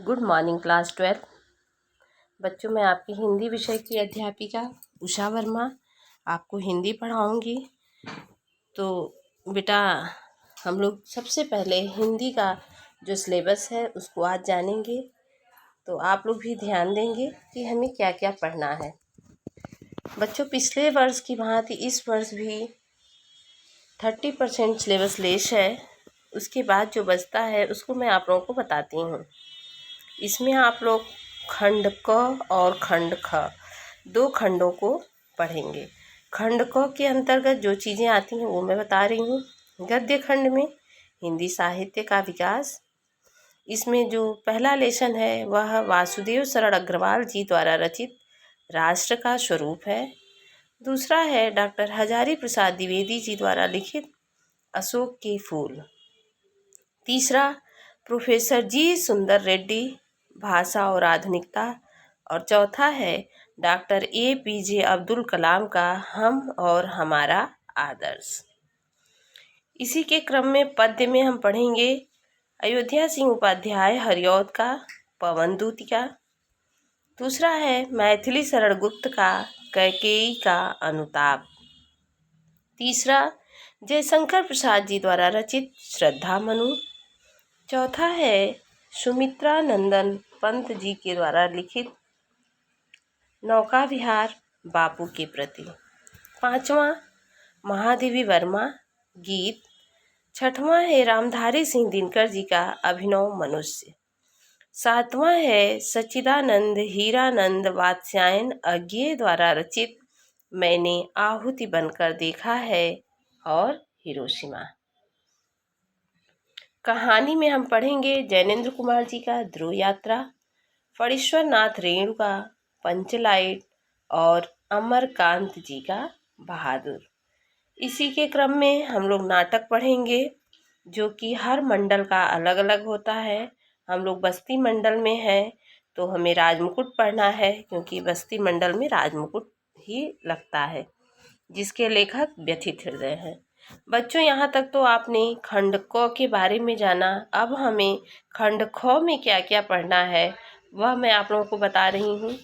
Good morning class 12। बच्चों, मैं आपकी हिंदी विषय की अध्यापिका उषा वर्मा आपको हिंदी पढ़ाऊंगी। तो बेटा, हम लोग सबसे पहले हिंदी का जो सिलेबस है उसको आज जानेंगे। तो आप लोग भी ध्यान देंगे कि हमें क्या क्या पढ़ना है। बच्चों, पिछले वर्ष की भांति इस वर्ष भी 30% सिलेबस लेस है। उसके बाद जो बचता है उसको मैं आप लोगों को बताती हूँ। इसमें आप लोग खंड क और खंड ख दो खंडों को पढ़ेंगे। खंड क के अंतर्गत जो चीज़ें आती हैं वो मैं बता रही हूँ। गद्य खंड में हिंदी साहित्य का विकास, इसमें जो पहला लेसन है वह वासुदेव शरण अग्रवाल जी द्वारा रचित राष्ट्र का स्वरूप है। दूसरा है डॉक्टर हजारी प्रसाद द्विवेदी जी द्वारा लिखित अशोक के फूल। तीसरा प्रोफेसर जी सुंदर रेड्डी भाषा और आधुनिकता। और चौथा है डॉक्टर APJ अब्दुल कलाम का हम और हमारा आदर्श। इसी के क्रम में पद्य में हम पढ़ेंगे अयोध्या सिंह उपाध्याय हरिऔध का पवन दूतिका। दूसरा है मैथिली शरण गुप्त का कैकेयी का अनुताप। तीसरा जयशंकर प्रसाद जी द्वारा रचित श्रद्धा मनु। चौथा है सुमित्रा नंदन पंत जी के द्वारा लिखित नौका विहार बापू के प्रति। पांचवा महादेवी वर्मा गीत। छठवां है रामधारी सिंह दिनकर जी का अभिनव मनुष्य। सातवां है सच्चिदानंद हीरानंद वात्स्यायन अज्ञेय द्वारा रचित मैंने आहुति बनकर देखा है और हिरोशिमा। कहानी में हम पढ़ेंगे जैनेन्द्र कुमार जी का ध्रुव यात्रा, फणीश्वर नाथ रेणु का पंचलाइट और अमरकांत जी का बहादुर। इसी के क्रम में हम लोग नाटक पढ़ेंगे जो कि हर मंडल का अलग अलग होता है। हम लोग बस्ती मंडल में हैं तो हमें राजमुकुट पढ़ना है, क्योंकि बस्ती मंडल में राजमुकुट ही लगता है, जिसके लेखक व्यथित हृदय हैं। बच्चों, यहाँ तक तो आपने खंड क के बारे में जाना। अब हमें खंड ख में क्या क्या पढ़ना है वह मैं आप लोगों को बता रही हूँ।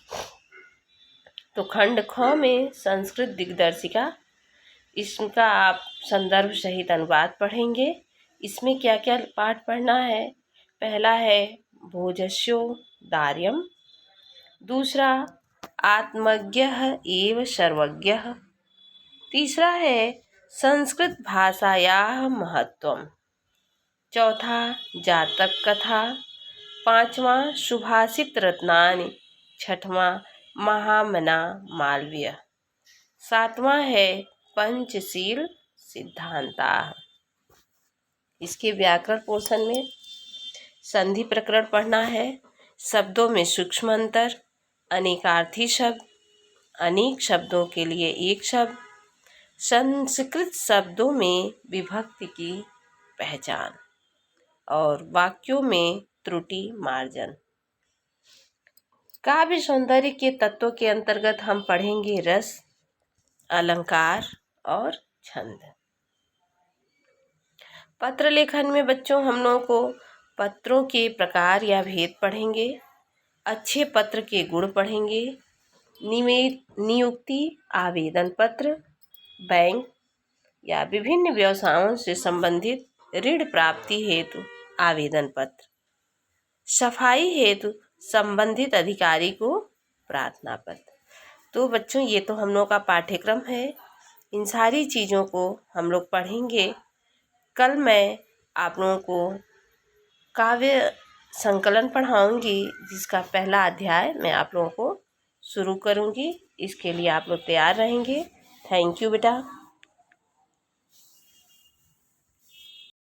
तो खंड ख में संस्कृत दिग्दर्शिका, इसका आप संदर्भ सहित अनुवाद पढ़ेंगे। इसमें क्या क्या पाठ पढ़ना है। पहला है भोजस्यो दार्यम। दूसरा आत्मज्ञः एव सर्वज्ञः। तीसरा है संस्कृत भाषायाः महत्वम। चौथा जातक कथा। पांचवां सुभाषित रत्नानि। छठवां महामना मालवीय। सातवां है पंचशील सिद्धांता। इसके व्याकरण पोर्शन में संधि प्रकरण पढ़ना है। शब्दों में सूक्ष्म अंतर, अनेकार्थी शब्द, अनेक शब्दों के लिए एक शब्द, संस्कृत शब्दों में विभक्ति की पहचान और वाक्यों में त्रुटि मार्जन। काव्य सौंदर्य के तत्वों के अंतर्गत हम पढ़ेंगे रस, अलंकार और छंद। पत्र लेखन में बच्चों हम लोगों को पत्रों के प्रकार या भेद पढ़ेंगे। अच्छे पत्र के गुण पढ़ेंगे। नियुक्ति आवेदन पत्र, बैंक या विभिन्न व्यवसायों से संबंधित ऋण प्राप्ति हेतु आवेदन पत्र, सफाई हेतु संबंधित अधिकारी को प्रार्थना पत्र। तो बच्चों, ये तो हम लोग का पाठ्यक्रम है। इन सारी चीज़ों को हम लोग पढ़ेंगे। कल मैं आप लोगों को काव्य संकलन पढ़ाऊंगी, जिसका पहला अध्याय मैं आप लोगों को शुरू करूंगी। इसके लिए आप लोग तैयार रहेंगे। थैंक यू बेटा।